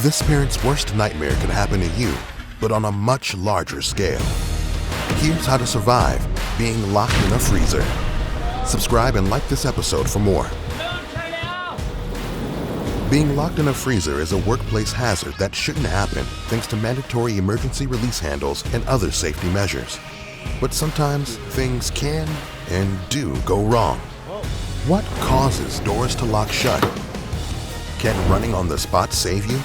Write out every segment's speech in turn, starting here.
This parent's worst nightmare can happen to you, but on a much larger scale. Here's how to survive being locked in a freezer. Subscribe and like this episode for more. Being locked in a freezer is a workplace hazard that shouldn't happen thanks to mandatory emergency release handles and other safety measures. But sometimes things can and do go wrong. What causes doors to lock shut? Can running on the spot save you?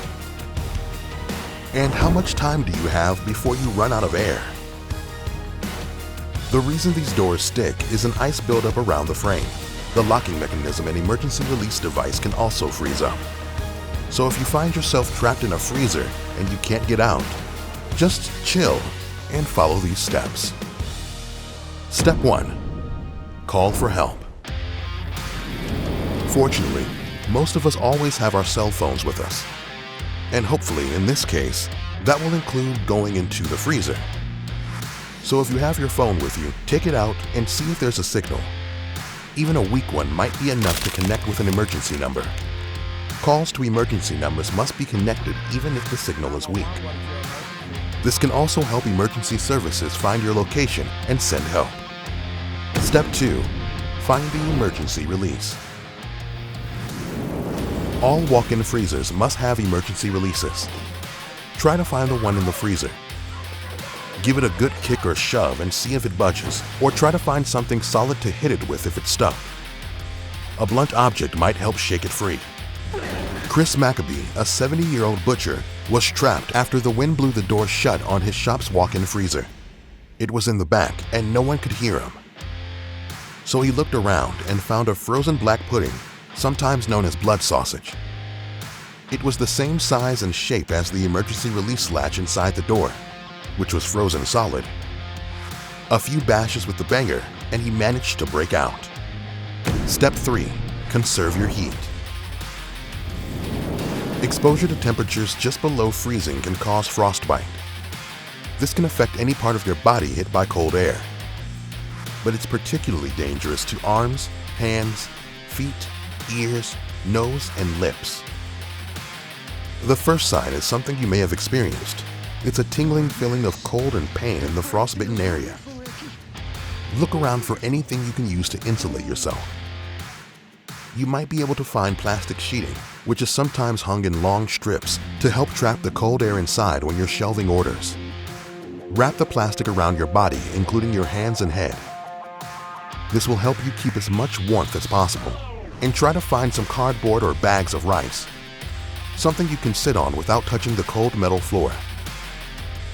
And how much time do you have before you run out of air? The reason these doors stick is an ice buildup around the frame. The locking mechanism and emergency release device can also freeze up. So if you find yourself trapped in a freezer and you can't get out, just chill and follow these steps. Step 1. Call for help. Fortunately, most of us always have our cell phones with us. And hopefully, in this case, that will include going into the freezer. So if you have your phone with you, take it out and see if there's a signal. Even a weak one might be enough to connect with an emergency number. Calls to emergency numbers must be connected even if the signal is weak. This can also help emergency services find your location and send help. Step 2. Find the emergency release. All walk-in freezers must have emergency releases. Try to find the one in the freezer. Give it a good kick or shove and see if it budges, or try to find something solid to hit it with if it's stuck. A blunt object might help shake it free. Chris Maccabee, a 70-year-old butcher, was trapped after the wind blew the door shut on his shop's walk-in freezer. It was in the back and no one could hear him. So he looked around and found a frozen black pudding, sometimes known as blood sausage. It was the same size and shape as the emergency release latch inside the door, which was frozen solid. A few bashes with the banger, and he managed to break out. Step 3. Conserve your heat. Exposure to temperatures just below freezing can cause frostbite. This can affect any part of your body hit by cold air. But it's particularly dangerous to arms, hands, feet, ears, nose, and lips. The first sign is something you may have experienced. It's a tingling feeling of cold and pain in the frostbitten area. Look around for anything you can use to insulate yourself. You might be able to find plastic sheeting, which is sometimes hung in long strips to help trap the cold air inside when you're shelving orders. Wrap the plastic around your body, including your hands and head. This will help you keep as much warmth as possible. And try to find some cardboard or bags of rice, something you can sit on without touching the cold metal floor.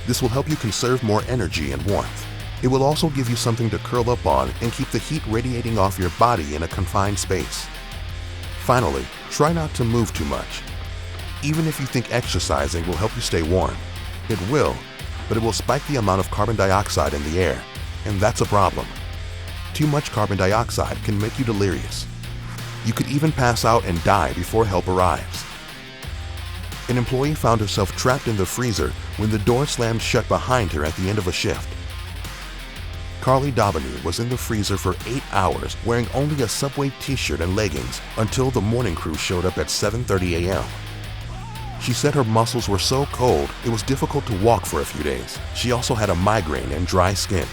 This will help you conserve more energy and warmth. It will also give you something to curl up on and keep the heat radiating off your body in a confined space. Finally, try not to move too much. Even if you think exercising will help you stay warm, it will, but it will spike the amount of carbon dioxide in the air, and that's a problem. Too much carbon dioxide can make you delirious. You could even pass out and die before help arrives. An employee found herself trapped in the freezer when the door slammed shut behind her at the end of a shift. Carly Daubeny was in the freezer for 8 hours wearing only a Subway t-shirt and leggings until the morning crew showed up at 7:30 a.m. She said her muscles were so cold it was difficult to walk for a few days. She also had a migraine and dry skin.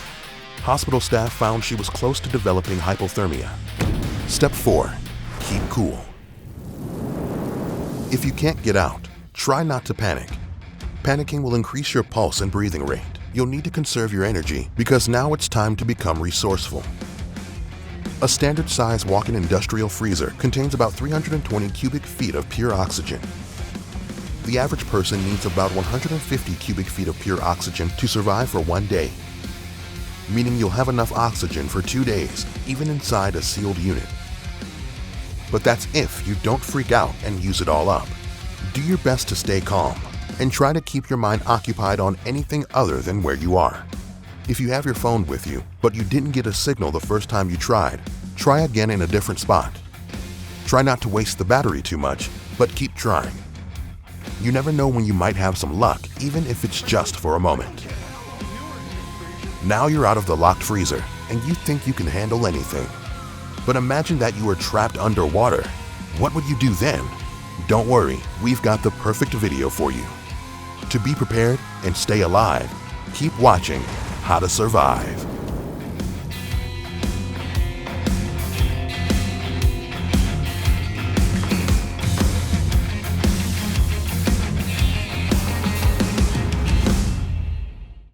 Hospital staff found she was close to developing hypothermia. Step 4. Keep cool. If you can't get out, try not to panic. Panicking will increase your pulse and breathing rate. You'll need to conserve your energy because now it's time to become resourceful. A standard size walk-in industrial freezer contains about 320 cubic feet of pure oxygen. The average person needs about 150 cubic feet of pure oxygen to survive for 1 day, meaning you'll have enough oxygen for 2 days, even inside a sealed unit. But that's if you don't freak out and use it all up. Do your best to stay calm and try to keep your mind occupied on anything other than where you are. If you have your phone with you, but you didn't get a signal the first time you tried, try again in a different spot. Try not to waste the battery too much, but keep trying. You never know when you might have some luck, even if it's just for a moment. Now you're out of the locked freezer, and you think you can handle anything. But imagine that you were trapped underwater. What would you do then? Don't worry, we've got the perfect video for you. To be prepared and stay alive, keep watching How to Survive.